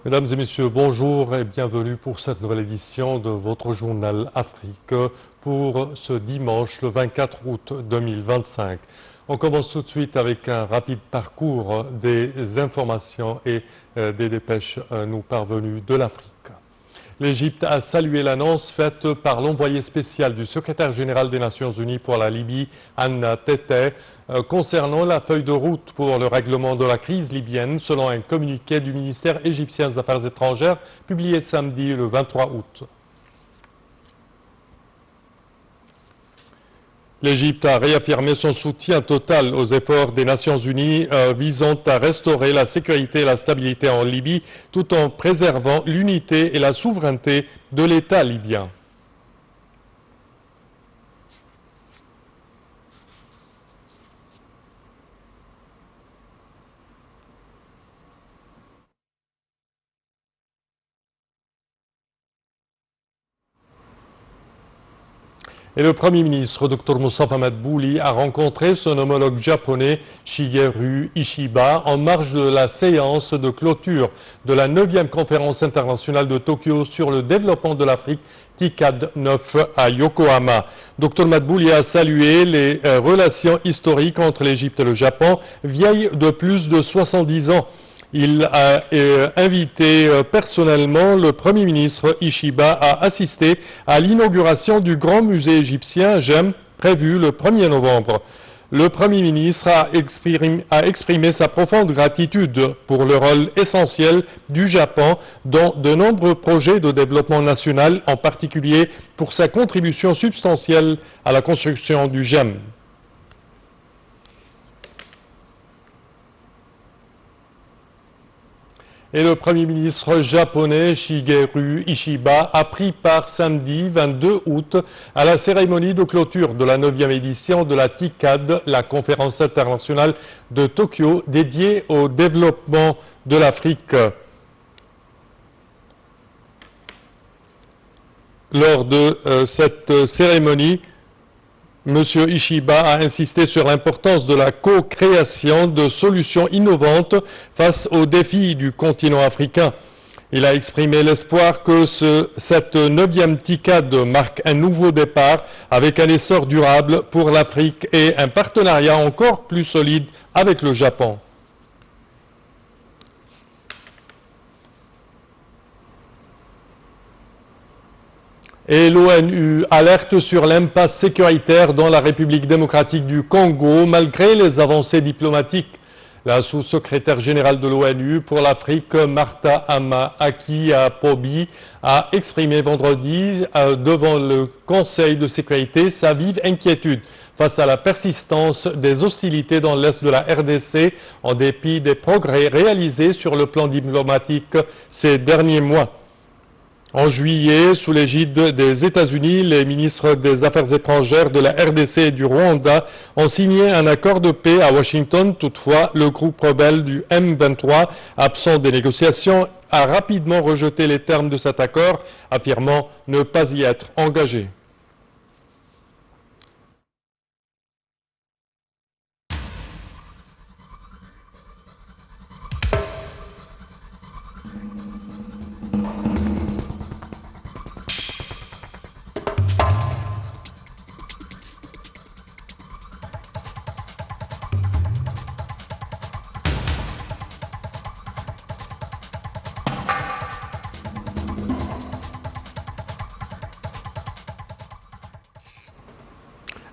Mesdames et messieurs, bonjour et bienvenue pour cette nouvelle édition de votre journal Afrique pour ce dimanche le 24 août 2025. On commence tout de suite avec un rapide parcours des informations et des dépêches nous parvenues de l'Afrique. L'Égypte a salué l'annonce faite par l'envoyé spécial du secrétaire général des Nations Unies pour la Libye, Anna Tete, concernant la feuille de route pour le règlement de la crise libyenne, selon un communiqué du ministère égyptien des Affaires étrangères publié samedi le 23 août. L'Égypte a réaffirmé son soutien total aux efforts des Nations Unies visant à restaurer la sécurité et la stabilité en Libye tout en préservant l'unité et la souveraineté de l'État libyen. Et le Premier ministre, Dr Moustapha Madbouli, a rencontré son homologue japonais Shigeru Ishiba en marge de la séance de clôture de la 9e conférence internationale de Tokyo sur le développement de l'Afrique, TICAD 9 à Yokohama. Dr Madbouli a salué les relations historiques entre l'Égypte et le Japon, vieilles de plus de 70 ans. Il a invité personnellement le Premier ministre Ishiba à assister à l'inauguration du grand musée égyptien GEM prévu le 1er novembre. Le Premier ministre a exprimé sa profonde gratitude pour le rôle essentiel du Japon dans de nombreux projets de développement national, en particulier pour sa contribution substantielle à la construction du GEM. Et le Premier ministre japonais Shigeru Ishiba a pris part samedi 22 août à la cérémonie de clôture de la 9e édition de la TICAD, la conférence internationale de Tokyo dédiée au développement de l'Afrique. Lors de cette cérémonie, M. Ishiba a insisté sur l'importance de la co-création de solutions innovantes face aux défis du continent africain. Il a exprimé l'espoir que cette 9e TICAD marque un nouveau départ avec un essor durable pour l'Afrique et un partenariat encore plus solide avec le Japon. Et l'ONU alerte sur l'impasse sécuritaire dans la République démocratique du Congo malgré les avancées diplomatiques. La sous-secrétaire générale de l'ONU pour l'Afrique, Martha Ama-Aki Apobi, a exprimé vendredi devant le Conseil de sécurité sa vive inquiétude face à la persistance des hostilités dans l'est de la RDC en dépit des progrès réalisés sur le plan diplomatique ces derniers mois. En juillet, sous l'égide des États-Unis, les ministres des Affaires étrangères de la RDC et du Rwanda ont signé un accord de paix à Washington. Toutefois, le groupe rebelle du M23, absent des négociations, a rapidement rejeté les termes de cet accord, affirmant ne pas y être engagé.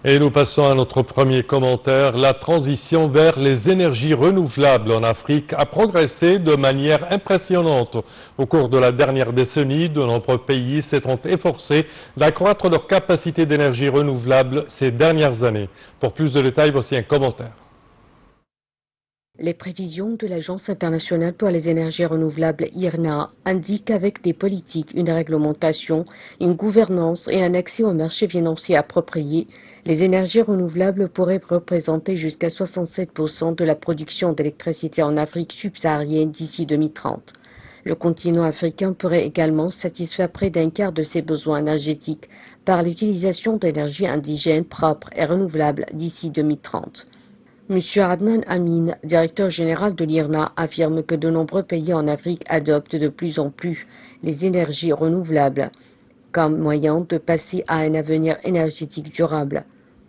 Et nous passons à notre premier commentaire. La transition vers les énergies renouvelables en Afrique a progressé de manière impressionnante. Au cours de la dernière décennie, de nombreux pays s'étant efforcés d'accroître leur capacité d'énergie renouvelable ces dernières années. Pour plus de détails, voici un commentaire. Les prévisions de l'Agence internationale pour les énergies renouvelables IRNA indiquent qu'avec des politiques, une réglementation, une gouvernance et un accès au marché financier approprié, les énergies renouvelables pourraient représenter jusqu'à 67% de la production d'électricité en Afrique subsaharienne d'ici 2030. Le continent africain pourrait également satisfaire près d'un quart de ses besoins énergétiques par l'utilisation d'énergies indigènes propres et renouvelables d'ici 2030. M. Adnan Amin, directeur général de l'IRNA, affirme que de nombreux pays en Afrique adoptent de plus en plus les énergies renouvelables comme moyen de passer à un avenir énergétique durable.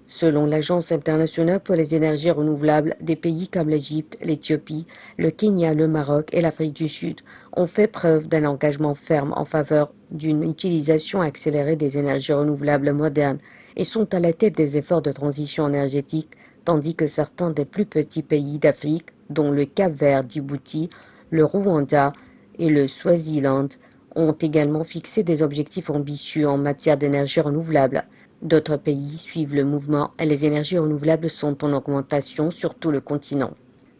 Selon l'Agence internationale pour les énergies renouvelables, des pays comme l'Égypte, l'Éthiopie, le Kenya, le Maroc et l'Afrique du Sud ont fait preuve d'un engagement ferme en faveur d'une utilisation accélérée des énergies renouvelables modernes et sont à la tête des efforts de transition énergétique, tandis que certains des plus petits pays d'Afrique, dont le Cap-Vert, Djibouti, le Rwanda et le Swaziland, ont également fixé des objectifs ambitieux en matière d'énergie renouvelable. D'autres pays suivent le mouvement et les énergies renouvelables sont en augmentation sur tout le continent.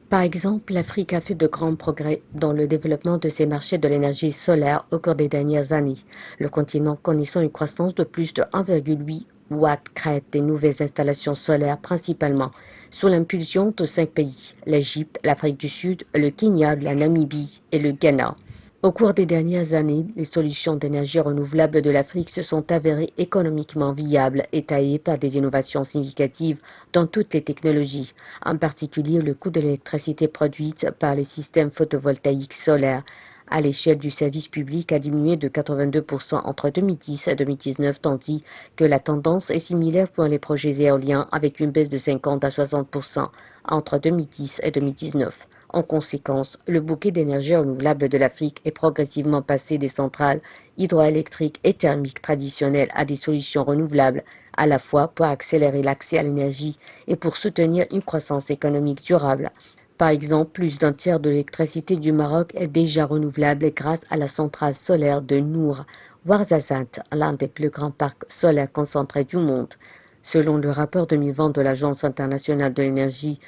Par exemple, l'Afrique a fait de grands progrès dans le développement de ses marchés de l'énergie solaire au cours des dernières années. Le continent connaissant une croissance de plus de 1,8 watts crée des nouvelles installations solaires principalement sous l'impulsion de 5 pays, l'Égypte, l'Afrique du Sud, le Kenya, la Namibie et le Ghana. Au cours des dernières années, les solutions d'énergie renouvelable de l'Afrique se sont avérées économiquement viables et taillées par des innovations significatives dans toutes les technologies. En particulier, le coût de l'électricité produite par les systèmes photovoltaïques solaires à l'échelle du service public a diminué de 82% entre 2010 et 2019, tandis que la tendance est similaire pour les projets éoliens avec une baisse de 50 à 60% entre 2010 et 2019. En conséquence, le bouquet d'énergie renouvelable de l'Afrique est progressivement passé des centrales hydroélectriques et thermiques traditionnelles à des solutions renouvelables, à la fois pour accélérer l'accès à l'énergie et pour soutenir une croissance économique durable. Par exemple, plus d'un tiers de l'électricité du Maroc est déjà renouvelable grâce à la centrale solaire de Nour Ouarzazate, l'un des plus grands parcs solaires concentrés du monde. Selon le rapport 2020 de l'Agence internationale de l'énergie,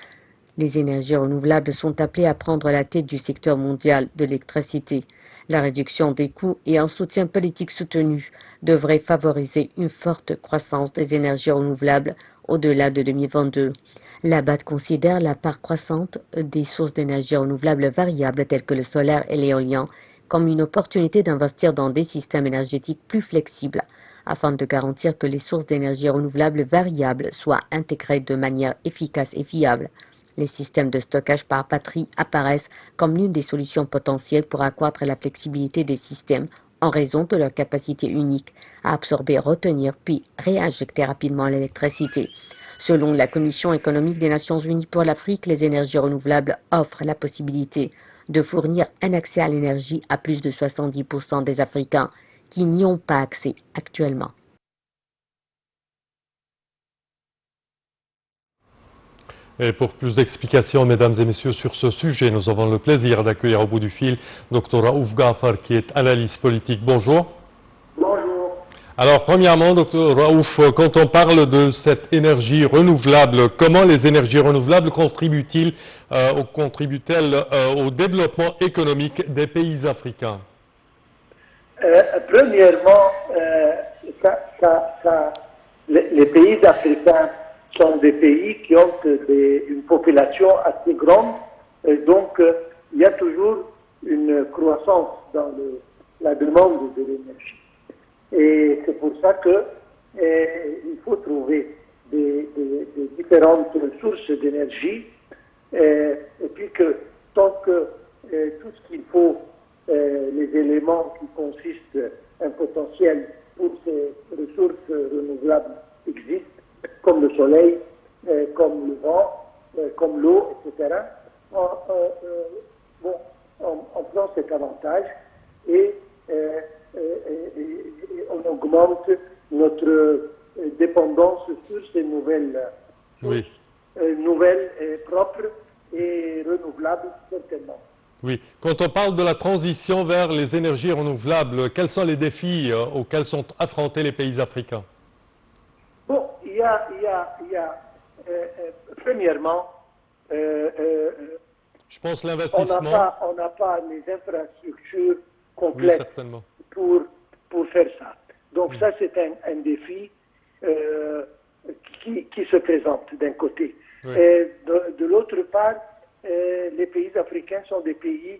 les énergies renouvelables sont appelées à prendre la tête du secteur mondial de l'électricité. La réduction des coûts et un soutien politique soutenu devraient favoriser une forte croissance des énergies renouvelables au-delà de 2022. La BAD considère la part croissante des sources d'énergie renouvelables variables telles que le solaire et l'éolien comme une opportunité d'investir dans des systèmes énergétiques plus flexibles afin de garantir que les sources d'énergie renouvelables variables soient intégrées de manière efficace et viable. Les systèmes de stockage par batterie apparaissent comme l'une des solutions potentielles pour accroître la flexibilité des systèmes en raison de leur capacité unique à absorber, retenir puis réinjecter rapidement l'électricité. Selon la Commission économique des Nations Unies pour l'Afrique, les énergies renouvelables offrent la possibilité de fournir un accès à l'énergie à plus de 70% des Africains qui n'y ont pas accès actuellement. Et pour plus d'explications, mesdames et messieurs, sur ce sujet, nous avons le plaisir d'accueillir au bout du fil Dr Raouf Gafar, qui est analyste politique. Bonjour. Bonjour. Alors, premièrement, Dr Raouf, quand on parle de cette énergie renouvelable, comment les énergies renouvelables contribuent-elles au développement économique des pays africains? Premièrement, les pays africains sont des pays qui ont une population assez grande, et donc il y a toujours une croissance dans la demande de l'énergie. Et c'est pour ça que il faut trouver des différentes sources d'énergie, et puis que tant que tout ce qu'il faut, les éléments qui consistent un potentiel pour ces ressources renouvelables existent, comme le soleil, comme le vent, comme l'eau, etc. On prend cet avantage et on augmente notre dépendance sur ces nouvelles sources, nouvelles et propres et renouvelables, certainement. Oui. Quand on parle de la transition vers les énergies renouvelables, quels sont les défis auxquels sont affrontés les pays africains? Bon, il y a premièrement, je pense l'investissement. On n'a pas les infrastructures complètes pour faire ça. Donc ça, c'est un défi qui se présente d'un côté. Et de l'autre part, les pays africains sont des pays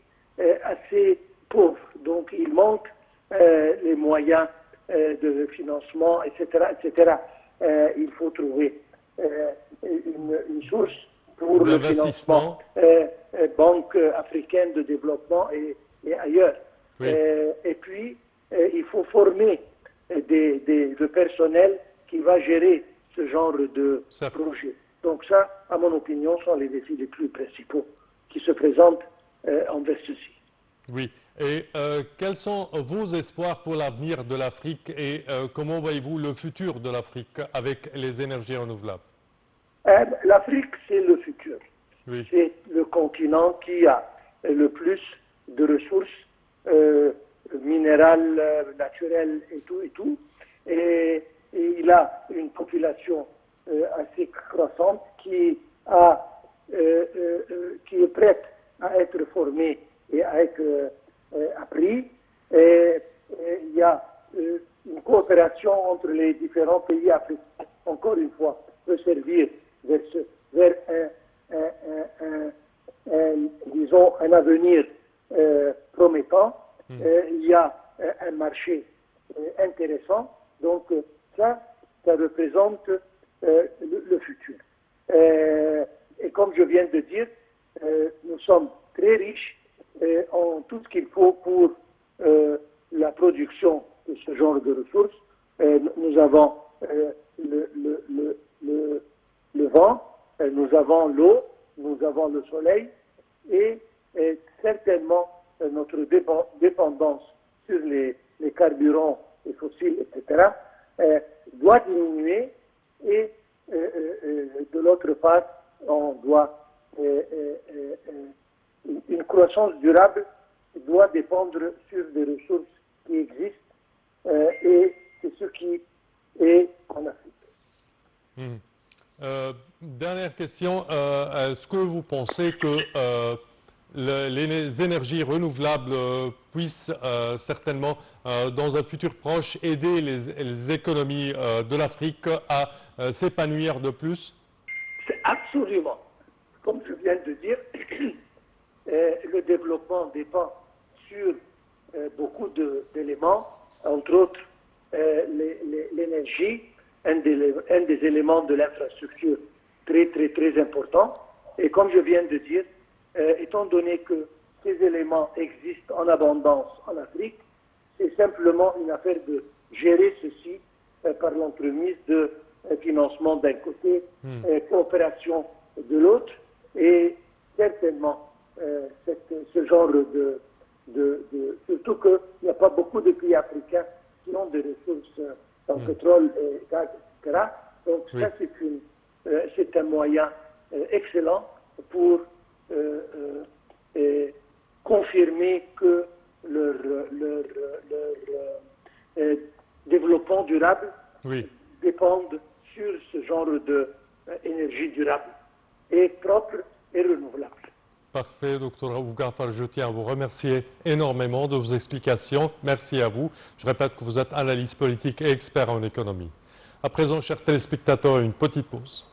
assez pauvres, donc il manque les moyens de financement, etc., etc. Il faut trouver une source pour le financement, Banque africaine de développement et ailleurs. Oui. Et puis, il faut former le personnel qui va gérer ce genre de projet. Donc ça, à mon opinion, sont les défis les plus principaux qui se présentent envers ceci. Oui. Et quels sont vos espoirs pour l'avenir de l'Afrique et comment voyez-vous le futur de l'Afrique avec les énergies renouvelables? L'Afrique, c'est le futur. Oui. C'est le continent qui a le plus de ressources minérales, naturelles et tout. Et il a une population assez croissante qui est prête à être formée et à être appris. Et il y a une coopération entre les différents pays africains, encore une fois, peut servir vers disons, un avenir promettant. Il y a un marché intéressant. Donc ça représente le futur. Et comme je viens de dire, nous sommes très riches en tout ce qu'il faut pour la production de ce genre de ressources. Nous avons le vent, nous avons l'eau, nous avons le soleil et certainement notre dépendance sur les carburants et fossiles, etc., doit diminuer et de l'autre part, on doit une croissance durable doit dépendre sur des ressources qui existent et c'est ce qui est en Afrique. Dernière question, est-ce que vous pensez que les énergies renouvelables puissent certainement, dans un futur proche, aider les économies de l'Afrique à s'épanouir de plus? Absolument. Comme je viens de dire, le développement dépend sur beaucoup d'éléments, entre autres l'énergie, un des éléments de l'infrastructure très important. Et comme je viens de dire, étant donné que ces éléments existent en abondance en Afrique, c'est simplement une affaire de gérer ceci par l'entremise de financement d'un côté, coopération de l'autre, et certainement ce genre surtout qu'il n'y a pas beaucoup de pays africains qui ont des ressources en pétrole, et gaz, etc. Donc ça, c'est un moyen excellent pour confirmer que leur développement durable dépendent sur ce genre d'énergie durable et propre et renouvelable. Parfait, docteur Ougarpar, je tiens à vous remercier énormément de vos explications. Merci à vous. Je répète que vous êtes analyste politique et expert en économie. À présent, chers téléspectateurs, une petite pause.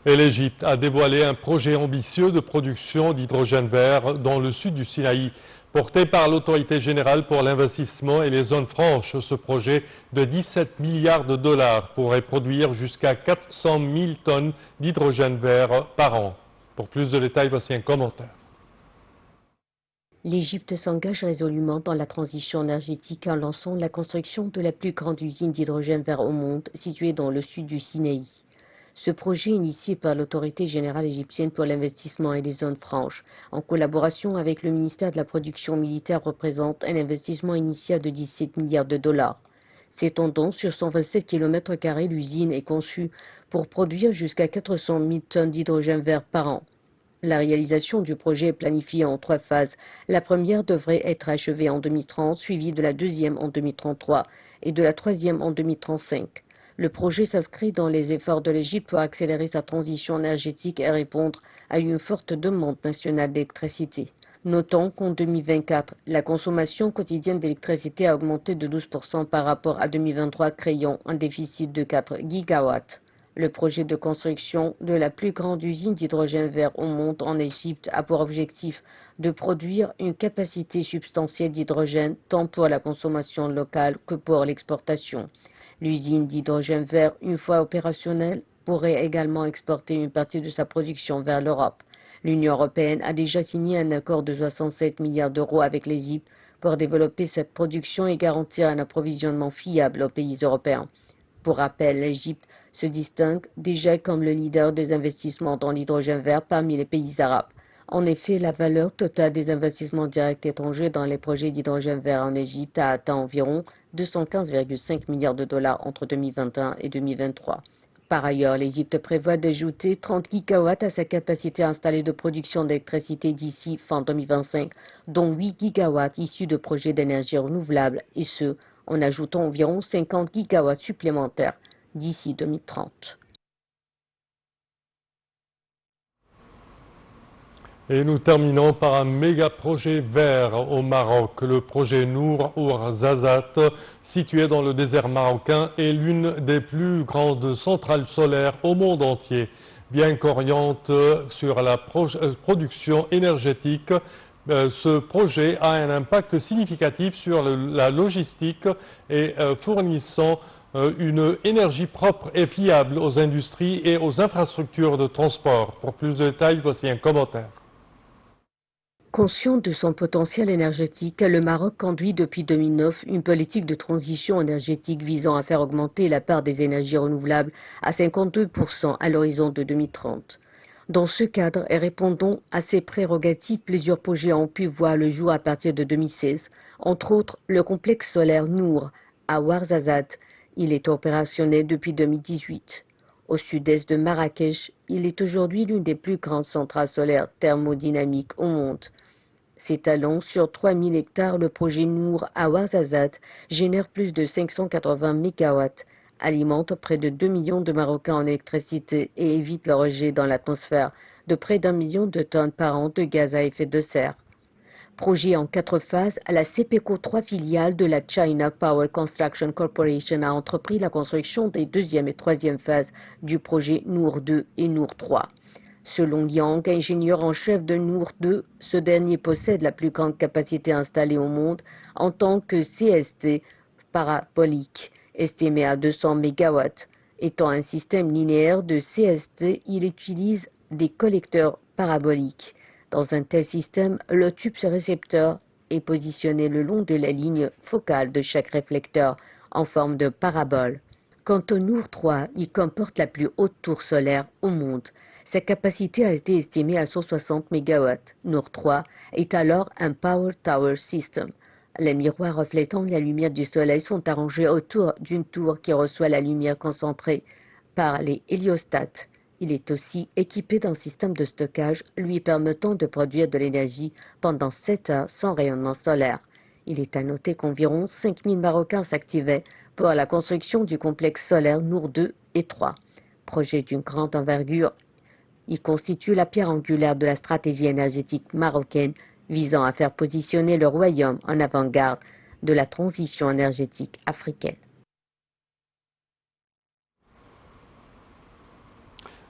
Et l'Égypte a dévoilé un projet ambitieux de production d'hydrogène vert dans le sud du Sinaï. Porté par l'Autorité générale pour l'investissement et les zones franches, ce projet de 17 milliards de dollars pourrait produire jusqu'à 400 000 tonnes d'hydrogène vert par an. Pour plus de détails, voici un commentaire. L'Égypte s'engage résolument dans la transition énergétique en lançant la construction de la plus grande usine d'hydrogène vert au monde, située dans le sud du Sinaï. Ce projet, initié par l'Autorité générale égyptienne pour l'investissement et les zones franches, en collaboration avec le ministère de la Production militaire, représente un investissement initial de 17 milliards de dollars. S'étendant sur 127 km², l'usine est conçue pour produire jusqu'à 400 000 tonnes d'hydrogène vert par an. La réalisation du projet est planifiée en 3 phases. La première devrait être achevée en 2030, suivie de la deuxième en 2033 et de la troisième en 2035. Le projet s'inscrit dans les efforts de l'Égypte pour accélérer sa transition énergétique et répondre à une forte demande nationale d'électricité. Notons qu'en 2024, la consommation quotidienne d'électricité a augmenté de 12% par rapport à 2023, créant un déficit de 4 gigawatts. Le projet de construction de la plus grande usine d'hydrogène vert au monde en Égypte a pour objectif de produire une capacité substantielle d'hydrogène tant pour la consommation locale que pour l'exportation. L'usine d'hydrogène vert, une fois opérationnelle, pourrait également exporter une partie de sa production vers l'Europe. L'Union européenne a déjà signé un accord de 67 milliards d'euros avec l'Égypte pour développer cette production et garantir un approvisionnement fiable aux pays européens. Pour rappel, l'Égypte se distingue déjà comme le leader des investissements dans l'hydrogène vert parmi les pays arabes. En effet, la valeur totale des investissements directs étrangers dans les projets d'hydrogène vert en Égypte a atteint environ 215,5 milliards de dollars entre 2021 et 2023. Par ailleurs, l'Égypte prévoit d'ajouter 30 gigawatts à sa capacité installée de production d'électricité d'ici fin 2025, dont 8 gigawatts issus de projets d'énergie renouvelable, et ce, en ajoutant environ 50 gigawatts supplémentaires d'ici 2030. Et nous terminons par un méga projet vert au Maroc. Le projet Nour Ouarzazate, situé dans le désert marocain, est l'une des plus grandes centrales solaires au monde entier. Bien qu'oriente sur la production énergétique, ce projet a un impact significatif sur la logistique et fournissant une énergie propre et fiable aux industries et aux infrastructures de transport. Pour plus de détails, voici un commentaire. Conscient de son potentiel énergétique, le Maroc conduit depuis 2009 une politique de transition énergétique visant à faire augmenter la part des énergies renouvelables à 52% à l'horizon de 2030. Dans ce cadre et répondant à ces prérogatives, plusieurs projets ont pu voir le jour à partir de 2016, entre autres le complexe solaire Nour à Ouarzazate. Il est opérationnel depuis 2018. Au sud-est de Marrakech, il est aujourd'hui l'une des plus grandes centrales solaires thermodynamiques au monde. S'étalant sur 3000 hectares, le projet Nour à Ouarzazate génère plus de 580 mégawatts, alimente près de 2 millions de Marocains en électricité et évite le rejet dans l'atmosphère de près d'1 million de tonnes par an de gaz à effet de serre. Projet en 4 phases, la CPECO 3 filiale de la China Power Construction Corporation a entrepris la construction des 2e et 3e phases du projet Nour 2 et Nour 3. Selon Liang, ingénieur en chef de Nour 2, ce dernier possède la plus grande capacité installée au monde en tant que CST parabolique, estimé à 200 MW. Étant un système linéaire de CST, il utilise des collecteurs paraboliques. Dans un tel système, le tube récepteur est positionné le long de la ligne focale de chaque réflecteur en forme de parabole. Quant au Nour 3, il comporte la plus haute tour solaire au monde. Sa capacité a été estimée à 160 MW. Nour 3 est alors un Power Tower System. Les miroirs reflétant la lumière du soleil sont arrangés autour d'une tour qui reçoit la lumière concentrée par les héliostats. Il est aussi équipé d'un système de stockage lui permettant de produire de l'énergie pendant 7 heures sans rayonnement solaire. Il est à noter qu'environ 5000 Marocains s'activaient pour la construction du complexe solaire Nour 2 et 3. Projet d'une grande envergure, il constitue la pierre angulaire de la stratégie énergétique marocaine visant à faire positionner le royaume en avant-garde de la transition énergétique africaine.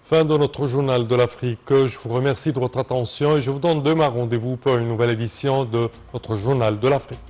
Fin de notre journal de l'Afrique. Je vous remercie de votre attention et je vous donne demain rendez-vous pour une nouvelle édition de notre journal de l'Afrique.